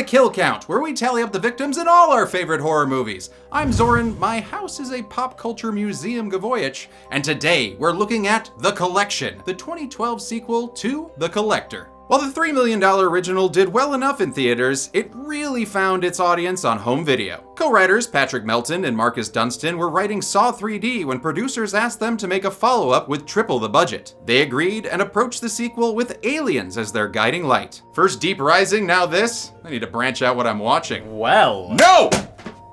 Kill Count, where we tally up the victims in all our favorite horror movies. I'm Zoran, my house is a pop culture museum Gavoyich, and today we're looking at The Collection, the 2012 sequel to The Collector. While the $3 million original did well enough in theaters, it really found its audience on home video. Co-writers Patrick Melton and Marcus Dunstan were writing Saw 3D when producers asked them to make a follow-up with triple the budget. They agreed and approached the sequel with aliens as their guiding light. First Deep Rising, now this? I need to branch out what I'm watching. Well. No!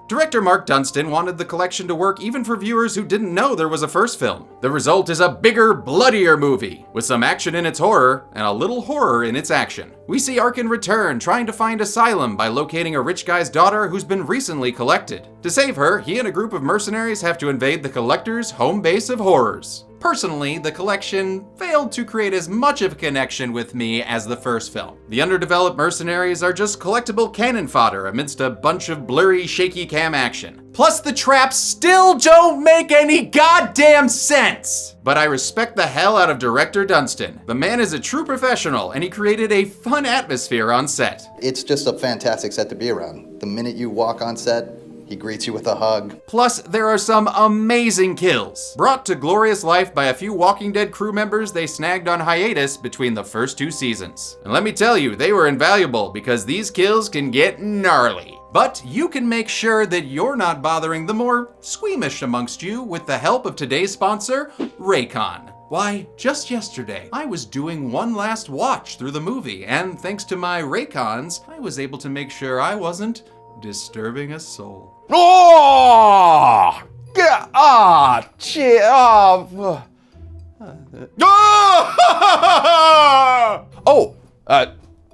Director Mark Dunstan wanted The Collection to work even for viewers who didn't know there was a first film. The result is a bigger, bloodier movie, with some action in its horror and a little horror in its action. We see Arkin return, trying to find asylum by locating a rich guy's daughter who's been recently collected. To save her, he and a group of mercenaries have to invade the Collector's home base of horrors. Personally, The Collection failed to create as much of a connection with me as the first film. The underdeveloped mercenaries are just collectible cannon fodder amidst a bunch of blurry, shaky cam action. Plus, the traps still don't make any goddamn sense! But I respect the hell out of director Dunstan. The man is a true professional, and he created a fun atmosphere on set. It's just a fantastic set to be around. The minute you walk on set, he greets you with a hug. Plus, there are some amazing kills, brought to glorious life by a few Walking Dead crew members they snagged on hiatus between the first 2 seasons. And let me tell you, they were invaluable because these kills can get gnarly. But you can make sure that you're not bothering the more squeamish amongst you with the help of today's sponsor, Raycon. Why, just yesterday, I was doing one last watch through the movie, and thanks to my Raycons, I was able to make sure I wasn't disturbing a soul. Oh!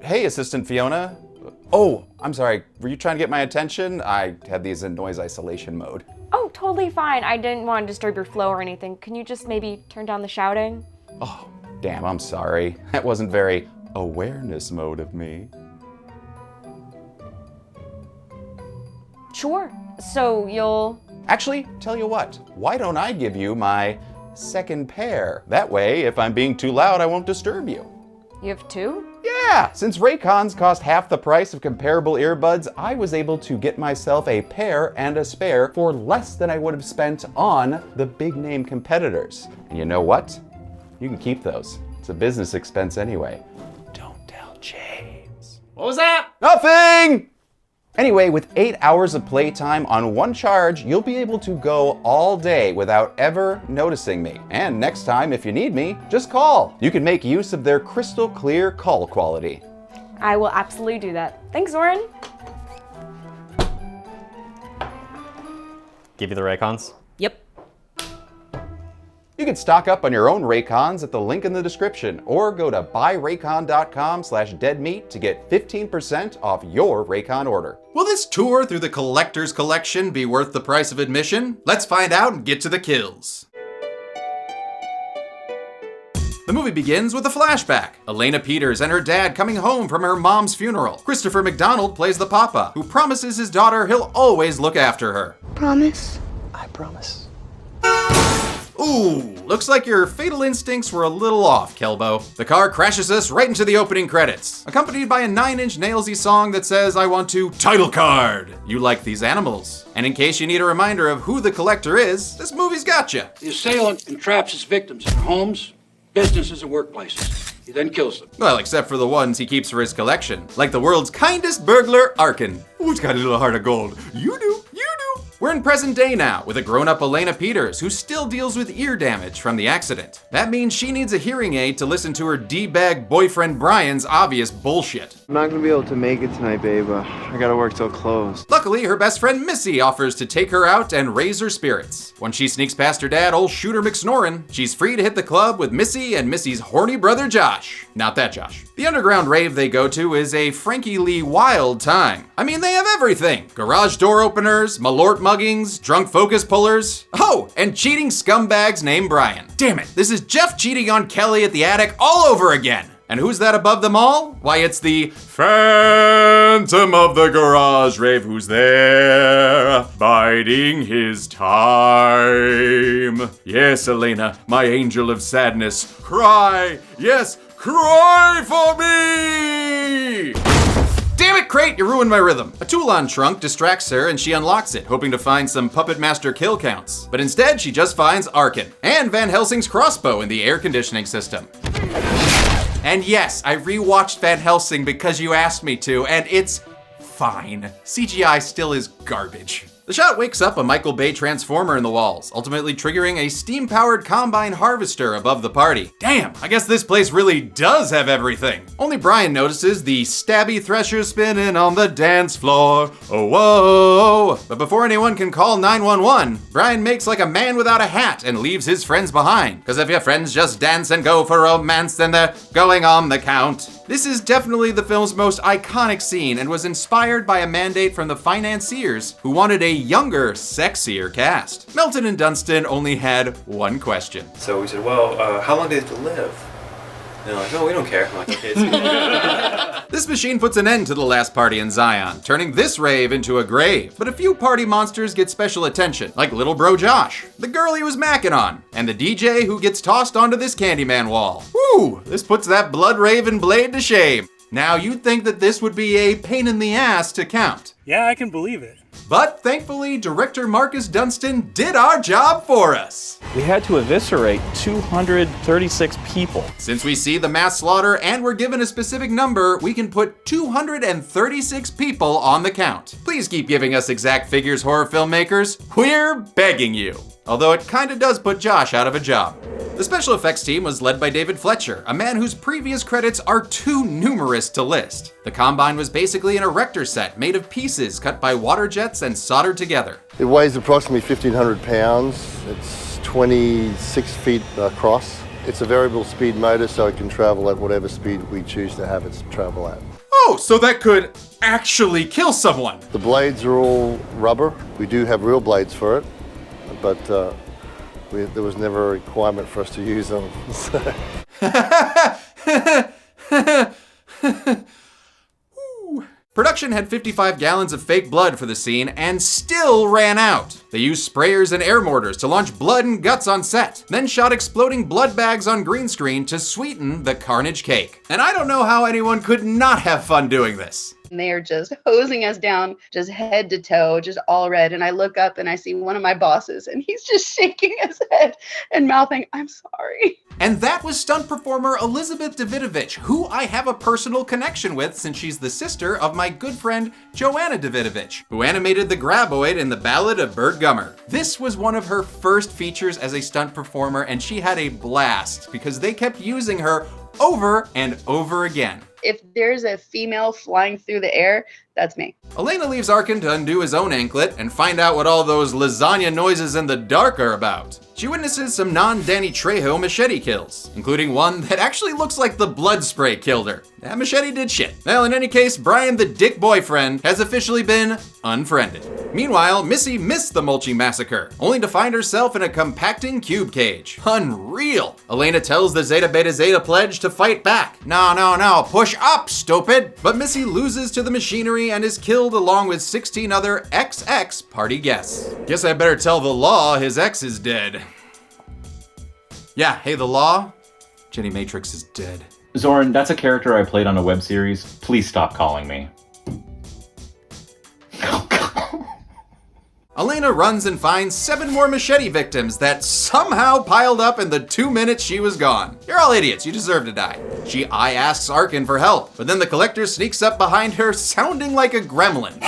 Hey, Assistant Fiona. Oh, I'm sorry. Were you trying to get my attention? I had these in noise isolation mode. Oh, totally fine. I didn't want to disturb your flow or anything. Can you just maybe turn down the shouting? Oh, damn, I'm sorry. That wasn't very awareness mode of me. Sure. So you'll... Actually, tell you what, why don't I give you my second pair? That way, if I'm being too loud, I won't disturb you. You have 2? Yeah! Since Raycons cost half the price of comparable earbuds, I was able to get myself a pair and a spare for less than I would have spent on the big name competitors. And you know what? You can keep those. It's a business expense anyway. Don't tell James. What was that? Nothing! Anyway, with 8 hours of playtime on one charge, you'll be able to go all day without ever noticing me. And next time, if you need me, just call. You can make use of their crystal clear call quality. I will absolutely do that. Thanks, Zoran. Give you the Raycons? Yep. You can stock up on your own Raycons at the link in the description, or go to buyraycon.com/deadmeat to get 15% off your Raycon order. Will this tour through the Collector's Collection be worth the price of admission? Let's find out and get to the kills. The movie begins with a flashback. Elena Peters and her dad coming home from her mom's funeral. Christopher McDonald plays the papa, who promises his daughter he'll always look after her. Promise? I promise. Ooh, looks like your fatal instincts were a little off, Kelbo. The car crashes us right into the opening credits, accompanied by a 9 Inch Nailsy song that says, "I want to title card. You like these animals." And in case you need a reminder of who the collector is, this movie's got you. The assailant entraps his victims in their homes, businesses, and workplaces. He then kills them. Well, except for the ones he keeps for his collection, like the world's kindest burglar, Arkin. Who's got a little heart of gold? You do. We're in present day now, with a grown-up Elena Peters who still deals with ear damage from the accident. That means she needs a hearing aid to listen to her D-bag boyfriend Brian's obvious bullshit. I'm not gonna be able to make it tonight, babe. I gotta work till close. Luckily, her best friend Missy offers to take her out and raise her spirits. When she sneaks past her dad, old Shooter McSnorin, she's free to hit the club with Missy and Missy's horny brother Josh. Not that Josh. The underground rave they go to is a frankly wild time. I mean, they have everything. Garage door openers, malort muggings, drunk focus pullers. Oh, and cheating scumbags named Brian. Damn it, this is Jeff cheating on Kelly at the attic all over again. And who's that above them all? Why, it's the Phantom of the Garage Rave who's there, biding his time. Yes, Elena, my angel of sadness, cry, yes, cry for me! Damn it! Quick, Crate, you ruined my rhythm. A Toulon trunk distracts her and she unlocks it, hoping to find some Puppet Master kill counts. But instead, she just finds Arkin and Van Helsing's crossbow in the air conditioning system. And yes, I rewatched Van Helsing because you asked me to, and it's fine. CGI still is garbage. The shot wakes up a Michael Bay transformer in the walls, ultimately triggering a steam-powered combine harvester above the party. Damn, I guess this place really does have everything. Only Brian notices the stabby thresher spinning on the dance floor. Oh, whoa. But before anyone can call 911, Brian makes like a man without a hat and leaves his friends behind. Cause if your friends just dance and go for romance, then they're going on the count. This is definitely the film's most iconic scene and was inspired by a mandate from the financiers who wanted a younger, sexier cast. Melton and Dunstan only had one question. So we said, well, how long do they have to live? And they're like, oh, we don't care. I'm like, okay, it's This machine puts an end to the last party in Zion, turning this rave into a grave. But a few party monsters get special attention, like little bro Josh, the girl he was macking on, and the DJ who gets tossed onto this Candyman wall. Woo! This puts that blood raven blade to shame. Now, you'd think that this would be a pain in the ass to count. Yeah, I can believe it. But thankfully, director Marcus Dunstan did our job for us. We had to eviscerate 236 people. Since we see the mass slaughter and we're given a specific number, we can put 236 people on the count. Please keep giving us exact figures, horror filmmakers. We're begging you. Although it kinda does put Josh out of a job. The special effects team was led by David Fletcher, a man whose previous credits are too numerous to list. The Combine was basically an erector set made of pieces cut by water jets and soldered together. It weighs approximately 1,500 pounds. It's 26 feet across. It's a variable speed motor, so it can travel at whatever speed we choose to have it travel at. Oh, so that could actually kill someone. The blades are all rubber. We do have real blades for it, but there was never a requirement for us to use them. Production had 55 gallons of fake blood for the scene and still ran out. They used sprayers and air mortars to launch blood and guts on set, then shot exploding blood bags on green screen to sweeten the carnage cake. And I don't know how anyone could not have fun doing this. And they are just hosing us down, just head to toe, just all red. And I look up and I see one of my bosses and he's just shaking his head and mouthing, "I'm sorry." And that was stunt performer Elizabeth Davidovich, who I have a personal connection with since she's the sister of my good friend Joanna Davidovich, who animated the Graboid in The Ballad of Bert Gummer. This was one of her first features as a stunt performer, and she had a blast because they kept using her over and over again. If there's a female flying through the air, that's me. Elena leaves Arkin to undo his own anklet and find out what all those lasagna noises in the dark are about. She witnesses some non-Danny Trejo machete kills, including one that actually looks like the blood spray killed her. That machete did shit. Well, in any case, Brian the dick boyfriend has officially been unfriended. Meanwhile, Missy missed the Mulchi massacre, only to find herself in a compacting cube cage. Unreal. Elena tells the Zeta Beta Zeta pledge to fight back. No, push up, stupid. But Missy loses to the machinery and is killed along with 16 other XX party guests. Guess I better tell the Law his ex is dead. Yeah, hey, the Law? Jenny Matrix is dead. Zoran, that's a character I played on a web series. Please stop calling me. Elena runs and finds 7 more machete victims that somehow piled up in the 2 minutes she was gone. You're all idiots, you deserve to die. She asks Arkin for help, but then the Collector sneaks up behind her sounding like a gremlin.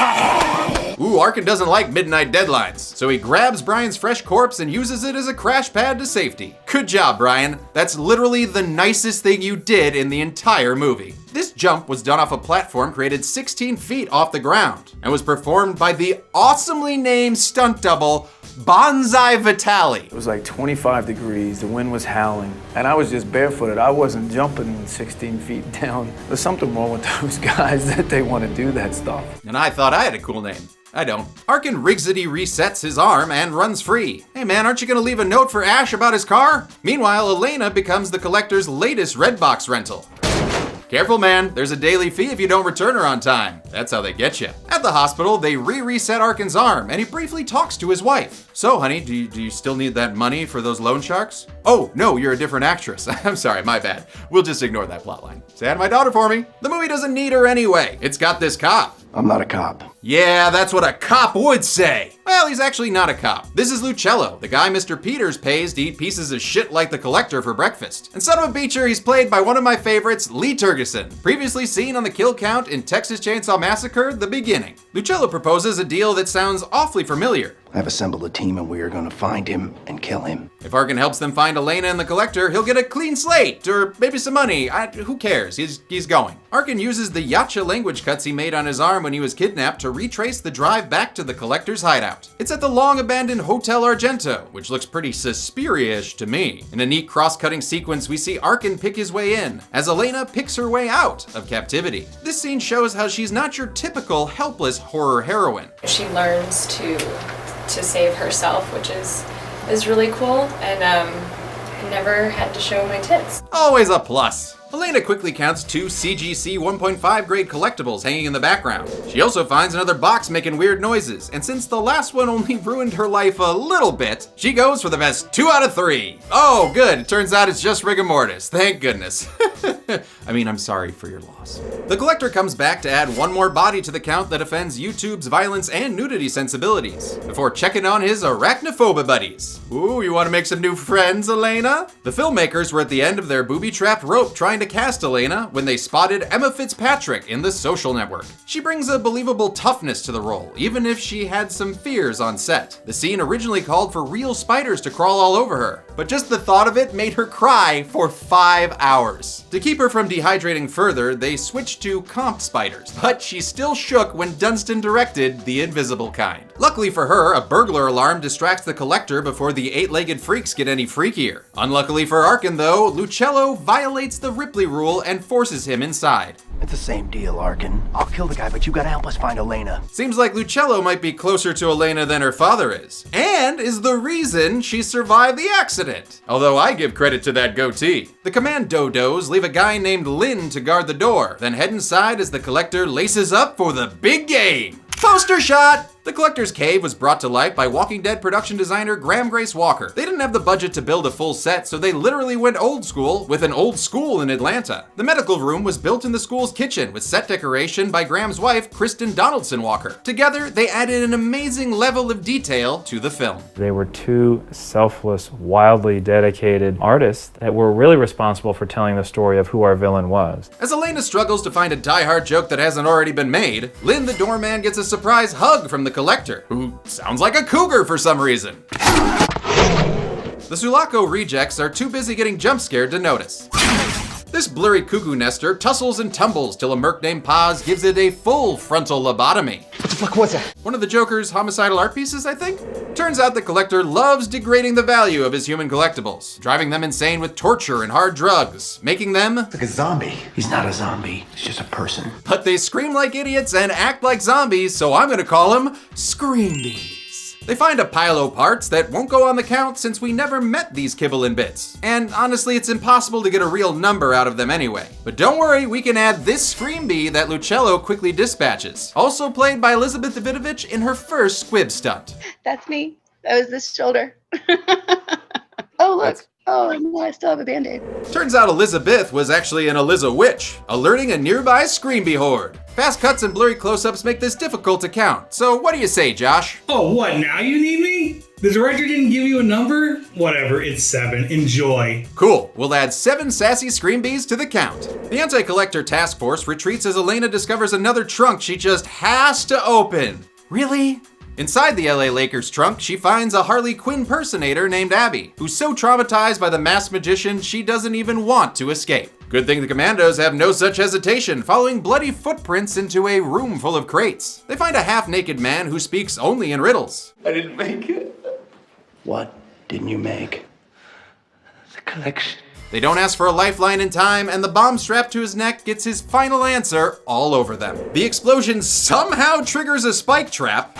Ooh, Arkin doesn't like midnight deadlines, so he grabs Brian's fresh corpse and uses it as a crash pad to safety. Good job, Brian. That's literally the nicest thing you did in the entire movie. This jump was done off a platform created 16 feet off the ground and was performed by the awesomely named stunt double, Bonsai Vitali. It was like 25 degrees, the wind was howling, and I was just barefooted. I wasn't jumping 16 feet down. There's something wrong with those guys that they want to do that stuff. And I thought I had a cool name. I don't. Arkin Rigsity resets his arm and runs free. Hey man, aren't you gonna leave a note for Ash about his car? Meanwhile, Elena becomes the Collector's latest Redbox rental. Careful, man. There's a daily fee if you don't return her on time. That's how they get you. At the hospital, they reset Arkin's arm, and he briefly talks to his wife. So, honey, do you still need that money for those loan sharks? Oh, no, you're a different actress. I'm sorry, my bad. We'll just ignore that plotline. Say hi to my daughter for me. The movie doesn't need her anyway. It's got this cop. I'm not a cop. Yeah, that's what a cop would say. Well, he's actually not a cop. This is Lucello, the guy Mr. Peters pays to eat pieces of shit like the Collector for breakfast. And son of a beacher, he's played by one of my favorites, Lee Tergesen, previously seen on the kill count in Texas Chainsaw Massacre: The Beginning. Lucello proposes a deal that sounds awfully familiar. I've assembled a team and we are going to find him and kill him. If Arkin helps them find Elena and the Collector, he'll get a clean slate, or maybe some money. Who cares? He's going. Arkin uses the Yacha language cuts he made on his arm when he was kidnapped to retrace the drive back to the Collector's hideout. It's at the long-abandoned Hotel Argento, which looks pretty Suspiria-ish to me. In a neat cross-cutting sequence, we see Arkin pick his way in, as Elena picks her way out of captivity. This scene shows how she's not your typical helpless horror heroine. She learns to save herself, which is really cool, and I never had to show my tits. Always a plus. Elena quickly counts 2 CGC 1.5 grade collectibles hanging in the background. She also finds another box making weird noises, and since the last one only ruined her life a little bit, she goes for the best 2 out of 3. Oh, good. It turns out it's just rigor mortis. Thank goodness. I mean, I'm sorry for your loss. The Collector comes back to add one more body to the count that offends YouTube's violence and nudity sensibilities, before checking on his arachnophobia buddies. Ooh, you want to make some new friends, Elena? The filmmakers were at the end of their booby-trapped rope trying to cast Elena when they spotted Emma Fitzpatrick in The Social Network. She brings a believable toughness to the role, even if she had some fears on set. The scene originally called for real spiders to crawl all over her, but just the thought of it made her cry for 5 hours. To keep her from dehydrating further, they switched to comp spiders, but she still shook when Dunstan directed The Invisible Kind. Luckily for her, a burglar alarm distracts the Collector before the 8-legged freaks get any freakier. Unluckily for Arkin though, Lucello violates the Ripley rule and forces him inside. It's the same deal, Arkin. I'll kill the guy, but you gotta help us find Elena. Seems like Lucello might be closer to Elena than her father is, and is the reason she survived the accident. Although I give credit to that goatee. The Commandos leave a guy named Lynn to guard the door, then head inside as the Collector laces up for the big game. Poster shot! The Collector's Cave was brought to life by Walking Dead production designer Graham Grace Walker. They didn't have the budget to build a full set, so they literally went old school with an old school in Atlanta. The medical room was built in the school's kitchen with set decoration by Graham's wife, Kristen Donaldson Walker. Together, they added an amazing level of detail to the film. They were 2 selfless, wildly dedicated artists that were really responsible for telling the story of who our villain was. As Elena struggles to find a die-hard joke that hasn't already been made, Lynn the doorman gets a surprise hug from the Collector, who sounds like a cougar for some reason. The Sulaco rejects are too busy getting jump scared to notice. This blurry cuckoo nester tussles and tumbles till a merc named Paz gives it a full frontal lobotomy. What the fuck was that? One of the Joker's homicidal art pieces, I think? Turns out the Collector loves degrading the value of his human collectibles, driving them insane with torture and hard drugs, making them like a zombie. He's not a zombie, he's just a person. But they scream like idiots and act like zombies, so I'm gonna call them Screambies. They find a pile of parts that won't go on the count since we never met these kibble and bits. And honestly, it's impossible to get a real number out of them anyway. But don't worry, we can add this Screambee that Lucello quickly dispatches. Also played by Elizabeth Davidovich in her first squib stunt. That's me. That was this shoulder. Oh, look. Oh, no, I still have a Band-Aid. Turns out Elizabeth was actually an Eliza witch, alerting a nearby Screambee horde. Fast cuts and blurry close-ups make this difficult to count. So what do you say, Josh? Oh, what, now you need me? The director didn't give you a number? Whatever, it's 7. Enjoy. Cool. We'll add 7 sassy Screambees to the count. The Anti-Collector Task Force retreats as Elena discovers another trunk she just has to open. Really? Inside the LA Lakers trunk, she finds a Harley Quinn personator named Abby, who's so traumatized by the masked magician she doesn't even want to escape. Good thing the Commandos have no such hesitation, following bloody footprints into a room full of crates. They find a half-naked man who speaks only in riddles. I didn't make it. What didn't you make? The collection. They don't ask for a lifeline in time, and the bomb strapped to his neck gets his final answer all over them. The explosion somehow triggers a spike trap,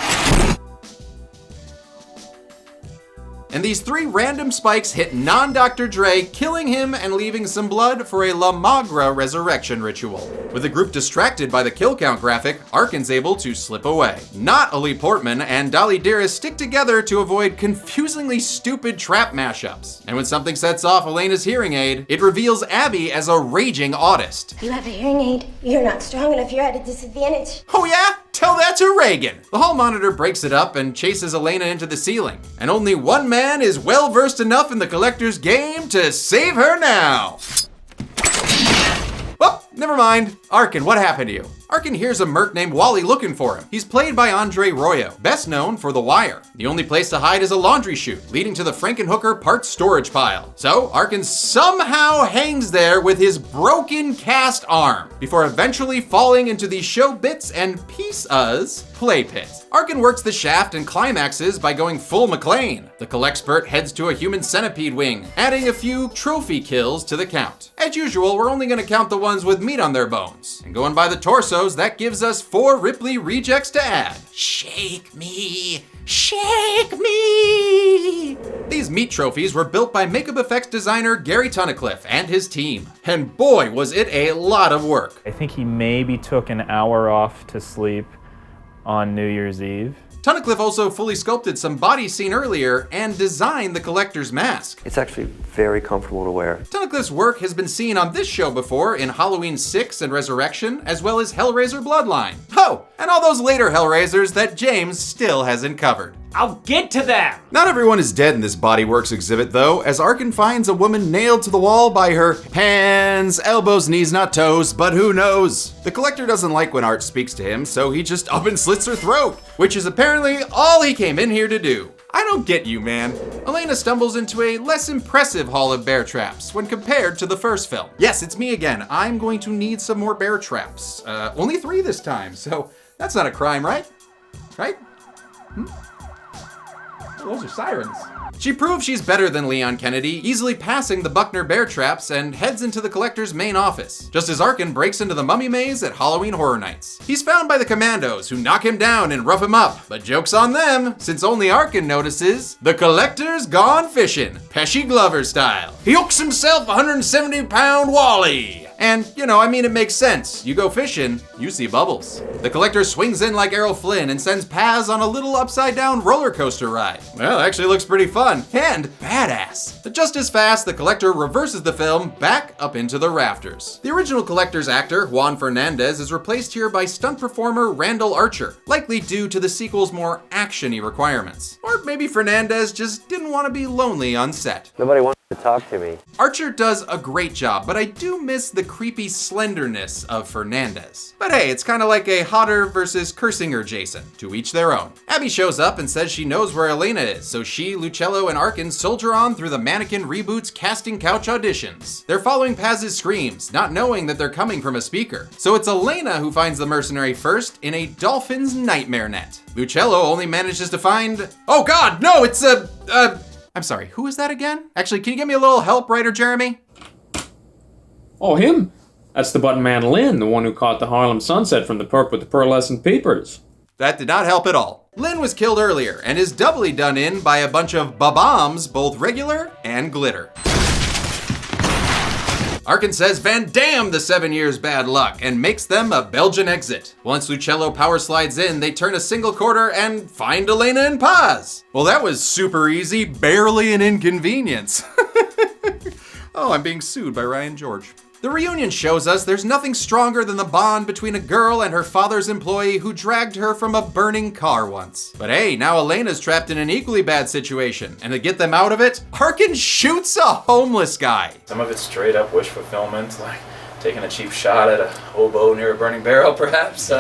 and these 3 random spikes hit non-Dr. Dre, killing him and leaving some blood for a La Magra resurrection ritual. With the group distracted by the kill count graphic, Arkin's able to slip away. Not Ali Portman and Dolly Dearest stick together to avoid confusingly stupid trap mashups. And when something sets off Elena's hearing aid, it reveals Abby as a raging autist. You have a hearing aid. You're not strong enough. You're at a disadvantage. Oh yeah? Tell that to Reagan. The hall monitor breaks it up and chases Elena into the ceiling. And only one man is well versed enough in the collector's game to save her now. Well, never mind. Arkin, what happened to you? Arkin hears a merc named Wally looking for him. He's played by Andre Royo, best known for The Wire. The only place to hide is a laundry chute, leading to the Frankenhooker parts storage pile. So, Arkin somehow hangs there with his broken cast arm, before eventually falling into the show bits and pieces play pit. Arkin works the shaft and climaxes by going full McLean. The Collexpert heads to a human centipede wing, adding a few trophy kills to the count. As usual, we're only gonna count the ones with meat on their bones. And going by the torsos, that gives us 4 Ripley rejects to add. Shake me, shake me. These meat trophies were built by makeup effects designer Gary Tunnicliffe and his team. And boy, was it a lot of work. I think he maybe took an hour off to sleep on New Year's Eve. Tunnicliffe also fully sculpted some bodies seen earlier and designed the collector's mask. It's actually very comfortable to wear. Tunnicliffe's work has been seen on this show before in Halloween 6 and Resurrection, as well as Hellraiser Bloodline. Oh, and all those later Hellraisers that James still hasn't covered. I'll get to them! Not everyone is dead in this Bodyworks exhibit though, as Arkin finds a woman nailed to the wall by her hands, elbows, knees, not toes, but who knows? The collector doesn't like when Art speaks to him, so he just up and slits her throat, which is apparently all he came in here to do. I don't get you, man. Elena stumbles into a less impressive haul of bear traps when compared to the first film. Yes, it's me again. I'm going to need some more bear traps. Only 3 this time, so that's not a crime, right? Right? Oh, those are sirens. She proves she's better than Leon Kennedy, easily passing the Buckner bear traps and heads into the collector's main office, just as Arkin breaks into the mummy maze at Halloween Horror Nights. He's found by the commandos, who knock him down and rough him up, but joke's on them, since only Arkin notices the collector's gone fishing, Pesci Glover style. He hooks himself 170-pound Wally. And, it makes sense. You go fishing, you see bubbles. The collector swings in like Errol Flynn and sends Paz on a little upside-down roller coaster ride. Well, it actually looks pretty fun and badass. But just as fast, the collector reverses the film back up into the rafters. The original collector's actor, Juan Fernandez, is replaced here by stunt performer Randall Archer, likely due to the sequel's more action-y requirements. Or maybe Fernandez just didn't want to be lonely on set. Nobody wants to talk to me. Archer does a great job, but I do miss the creepy slenderness of Fernandez. But hey, it's kind of like a Hodder versus Kersinger Jason. To each their own. Abby shows up and says she knows where Elena is, so she, Lucello, and Arkin soldier on through the Mannequin Reboot's casting couch auditions. They're following Paz's screams, not knowing that they're coming from a speaker. So it's Elena who finds the mercenary first in a dolphin's nightmare net. Lucello only manages to find... Oh god, no, it's I'm sorry, who is that again? Actually, can you give me a little help, writer Jeremy? Oh, him? That's the button man Lynn, the one who caught the Harlem sunset from the perk with the pearlescent peepers. That did not help at all. Lynn was killed earlier and is doubly done in by a bunch of ba-bombs, both regular and glitter. Arkin says Van Dam the 7 years bad luck and makes them a Belgian exit. Once Lucello power slides in, they turn a single quarter and find Elena and Paz. Well, that was super easy, barely an inconvenience. Oh, I'm being sued by Ryan George. The reunion shows us there's nothing stronger than the bond between a girl and her father's employee who dragged her from a burning car once. But hey, now Elena's trapped in an equally bad situation, and to get them out of it, Arkin shoots a homeless guy. Some of it's straight up wish fulfillment, like taking a cheap shot at a hobo near a burning barrel, perhaps.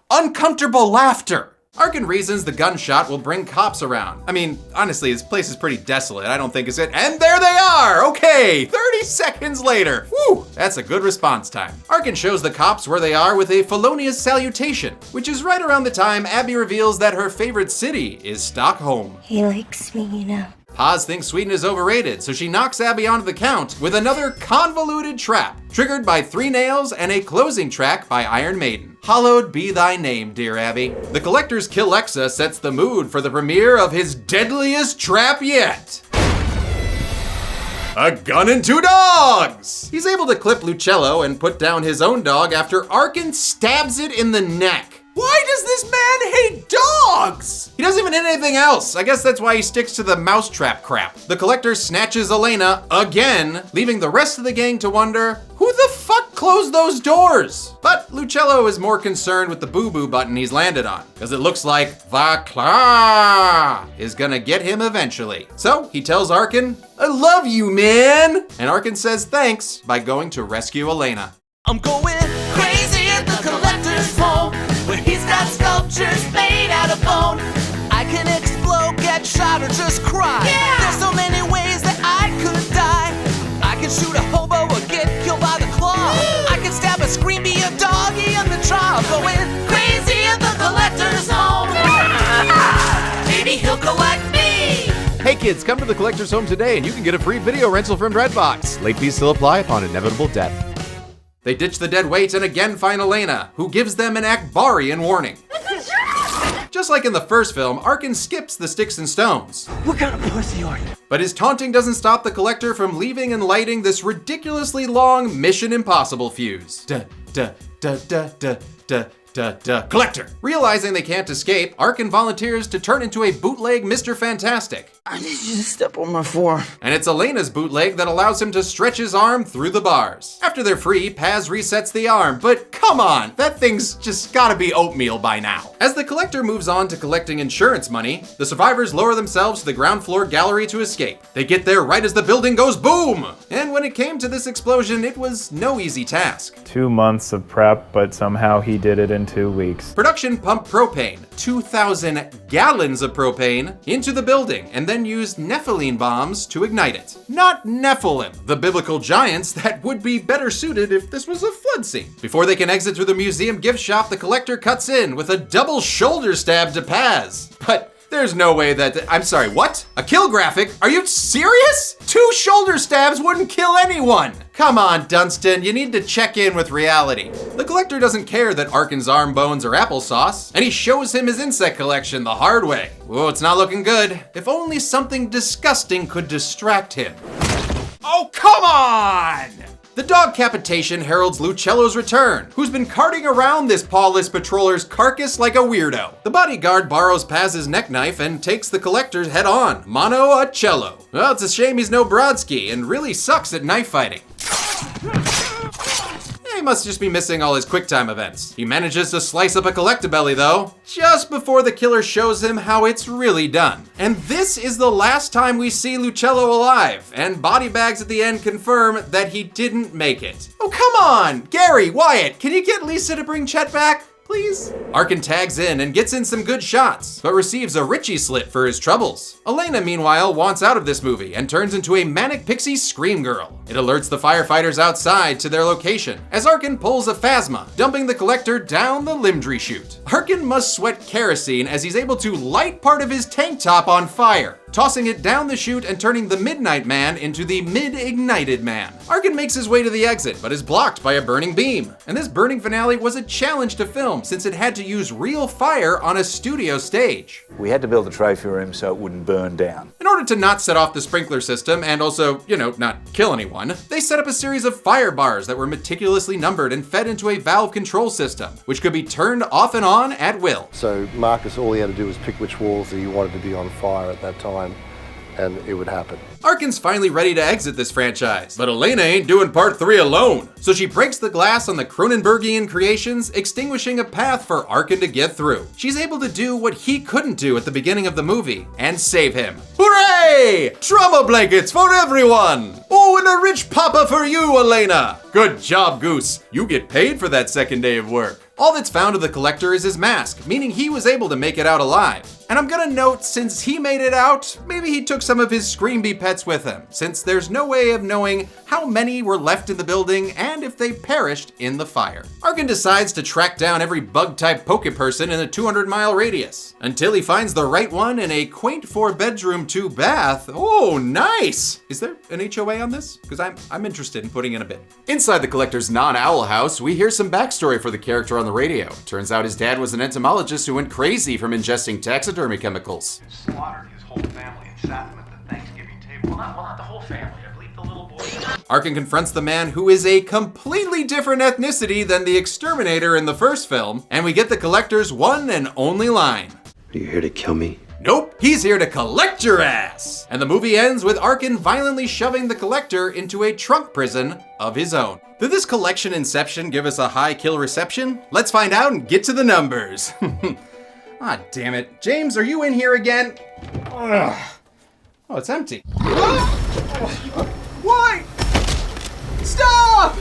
Uncomfortable laughter. Arkin reasons the gunshot will bring cops around. I mean, honestly, this place is pretty desolate. I don't think it's it. And there they are! Okay, 30 seconds later. Whew, that's a good response time. Arkin shows the cops where they are with a felonious salutation, which is right around the time Abby reveals that her favorite city is Stockholm. He likes me, Paz thinks Sweden is overrated, so she knocks Abby onto the count with another convoluted trap, triggered by 3 nails and a closing track by Iron Maiden. Hallowed be thy name, dear Abby. The collector's kill Lexa sets the mood for the premiere of his deadliest trap yet. A gun and 2 dogs! He's able to clip Lucello and put down his own dog after Arkin stabs it in the neck. Why does this man hate dogs? He doesn't even hate anything else. I guess that's why he sticks to the mousetrap crap. The collector snatches Elena again, leaving the rest of the gang to wonder, who Who the fuck closed those doors? But Lucello is more concerned with the boo-boo button he's landed on, because it looks like the claw is gonna get him eventually. So he tells Arkin, "I love you, man!" And Arkin says thanks by going to rescue Elena. I'm going crazy at the collector's home, where he's got sculptures made out of bone. I can explode, get shot, or just cry. Yeah! There's so many ways that I could die. I can shoot a hobo or get killed by the claw. I can stab a scream, be a doggy in the trial. Going crazy at the collector's home. Maybe he'll collect me. Hey kids, come to the Collector's Home today and you can get a free video rental from Redbox. Late fees still apply upon inevitable death. They ditch the dead weight and again find Elena, who gives them an Akbarian warning. Just like in the first film, Arkin skips the sticks and stones. What kind of pussy are you? But his taunting doesn't stop the Collector from leaving and lighting this ridiculously long Mission Impossible fuse. Collector! Realizing they can't escape, Arkin volunteers to turn into a bootleg Mr. Fantastic. I need you to step on my forearm. And it's Elena's bootleg that allows him to stretch his arm through the bars. After they're free, Paz resets the arm, but come on, that thing's just gotta be oatmeal by now. As the Collector moves on to collecting insurance money, the survivors lower themselves to the ground floor gallery to escape. They get there right as the building goes boom! And when it came to this explosion, it was no easy task. 2 months of prep, but somehow he did it in 2 weeks. Production pumped propane, 2,000 gallons of propane, into the building, and then used Nephilim bombs to ignite it. Not Nephilim, the biblical giants that would be better suited if this was a flood scene. Before they can exit through the museum gift shop, the Collector cuts in with a double shoulder stab to Paz. But there's no way that, I'm sorry, what? A kill graphic? Are you serious? 2 shoulder stabs wouldn't kill anyone. Come on, Dunstan, you need to check in with reality. The Collector doesn't care that Arkin's arm bones are applesauce, and he shows him his insect collection the hard way. Whoa, it's not looking good. If only something disgusting could distract him. Oh, come on! The dog capitation heralds Lucello's return, who's been carting around this pawless patroller's carcass like a weirdo. The bodyguard borrows Paz's neck knife and takes the Collector's head on, mano a cello. Well, it's a shame he's no Brodsky and really sucks at knife fighting. He must just be missing all his QuickTime events. He manages to slice up a Collectabelly though, just before the killer shows him how it's really done. And this is the last time we see Lucello alive, and body bags at the end confirm that he didn't make it. Oh, come on! Gary, Wyatt, can you get Lisa to bring Chet back? Please? Arkin tags in and gets in some good shots, but receives a Richie slit for his troubles. Elena, meanwhile, wants out of this movie and turns into a manic pixie scream girl. It alerts the firefighters outside to their location, as Arkin pulls a phasma, dumping the Collector down the Limdry chute. Arkin must sweat kerosene as he's able to light part of his tank top on fire, tossing it down the chute and turning the Midnight Man into the Mid-Ignited Man. Arkin makes his way to the exit, but is blocked by a burning beam. And this burning finale was a challenge to film, since it had to use real fire on a studio stage. We had to build a trophy room so it wouldn't burn down. In order to not set off the sprinkler system and also, not kill anyone, they set up a series of fire bars that were meticulously numbered and fed into a valve control system, which could be turned off and on at will. So Marcus, all he had to do was pick which walls that he wanted to be on fire at that time, and it would happen. Arkin's finally ready to exit this franchise, but Elena ain't doing part 3 alone. So she breaks the glass on the Cronenbergian creations, extinguishing a path for Arkin to get through. She's able to do what he couldn't do at the beginning of the movie, and save him. Hooray! Trauma blankets for everyone! Oh, and a rich papa for you, Elena! Good job, Goose. You get paid for that second day of work. All that's found of the Collector is his mask, meaning he was able to make it out alive. And I'm gonna note, since he made it out, maybe he took some of his Scream-Bee pets with him, since there's no way of knowing how many were left in the building and if they perished in the fire. Arkin decides to track down every bug-type Pokeperson in a 200-mile radius, until he finds the right one in a quaint 4-bedroom, 2-bath. Oh, nice! Is there an HOA on this? Because I'm interested in putting in a bid. Inside the Collector's non-owl house, we hear some backstory for the character on the radio. Turns out his dad was an entomologist who went crazy from ingesting taxidermy chemicals. Slaughtered his whole family and sat them at the Thanksgiving table. Well, not the whole family. I believe the little boy. Arkin confronts the man who is a completely different ethnicity than the exterminator in the first film, and we get the Collector's one and only line. Are you here to kill me? Nope, he's here to collect your ass! And the movie ends with Arkin violently shoving the collector into a trunk prison of his own. Did this collection inception give us a high kill reception? Let's find out and get to the numbers. Ah, damn it. James, are you in here again? Ugh. Oh, it's empty. Why? Stop!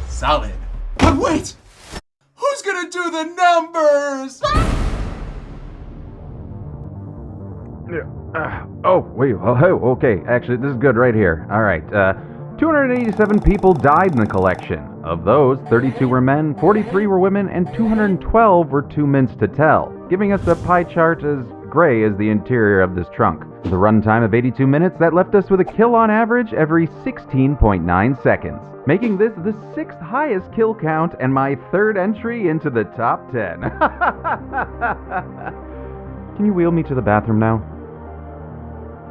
Solid. But wait! Who's gonna do the numbers? Oh, wait. Oh, okay. Actually, this is good right here. All right. 287 people died in the collection. Of those, 32 were men, 43 were women, and 212 were too minced to tell, giving us a pie chart as gray as the interior of this trunk. With a runtime of 82 minutes, that left us with a kill on average every 16.9 seconds, making this the 6th highest kill count and my 3rd entry into the top 10. Can you wheel me to the bathroom now?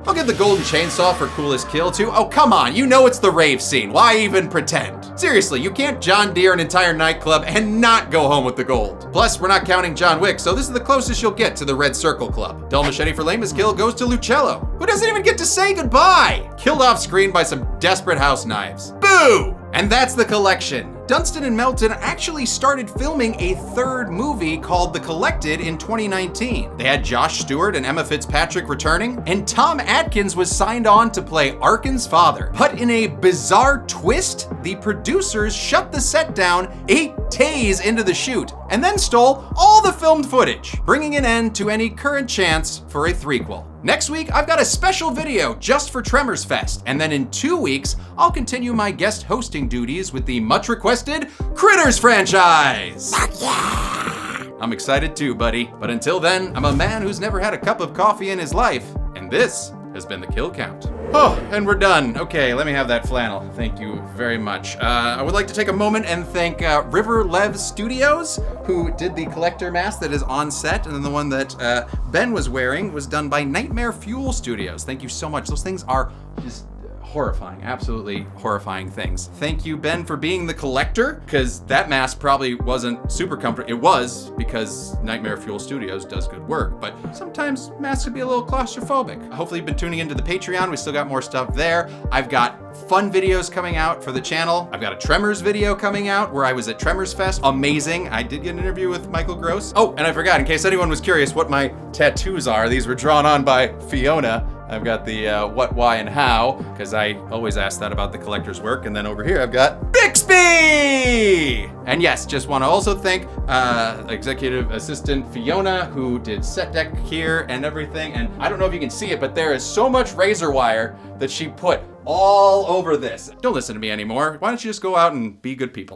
I'll give the golden chainsaw for coolest kill too. Oh, come on, you know it's the rave scene. Why even pretend? Seriously, you can't John Deere an entire nightclub and not go home with the gold. Plus, we're not counting John Wick, so this is the closest you'll get to the Red Circle Club. Dull machete for lamest kill goes to Lucello, who doesn't even get to say goodbye. Killed off screen by some desperate house knives. Boo! And that's the collection. Dunstan and Melton actually started filming a 3rd movie called The Collected in 2019. They had Josh Stewart and Emma Fitzpatrick returning, and Tom Atkins was signed on to play Arkin's father. But in a bizarre twist, the producers shut the set down 8 days into the shoot, and then stole all the filmed footage, bringing an end to any current chance for a threequel. Next week, I've got a special video just for Tremors Fest, and then in 2 weeks, I'll continue my guest hosting duties with the much requested Critters franchise. Fuck yeah! I'm excited too, buddy. But until then, I'm a man who's never had a cup of coffee in his life, and this has been the Kill Count. Oh, and we're done. Okay, let me have that flannel. Thank you very much. I would like to take a moment and thank River Lev Studios, who did the collector mask that is on set, and then the one that Ben was wearing was done by Nightmare Fuel Studios. Thank you so much. Those things are just horrifying, absolutely horrifying things. Thank you, Ben, for being the collector, because that mask probably wasn't super comfortable. It was, because Nightmare Fuel Studios does good work, but sometimes masks can be a little claustrophobic. Hopefully you've been tuning into the Patreon. We still got more stuff there. I've got fun videos coming out for the channel. I've got a Tremors video coming out where I was at Tremors Fest. Amazing. I did get an interview with Michael Gross. Oh, and I forgot, in case anyone was curious what my tattoos are, these were drawn on by Fiona. I've got the what, why, and how, because I always ask that about the collector's work. And then over here, I've got Bixby! And yes, just want to also thank Executive Assistant Fiona, who did set deck here and everything. And I don't know if you can see it, but there is so much razor wire that she put all over this. Don't listen to me anymore. Why don't you just go out and be good people?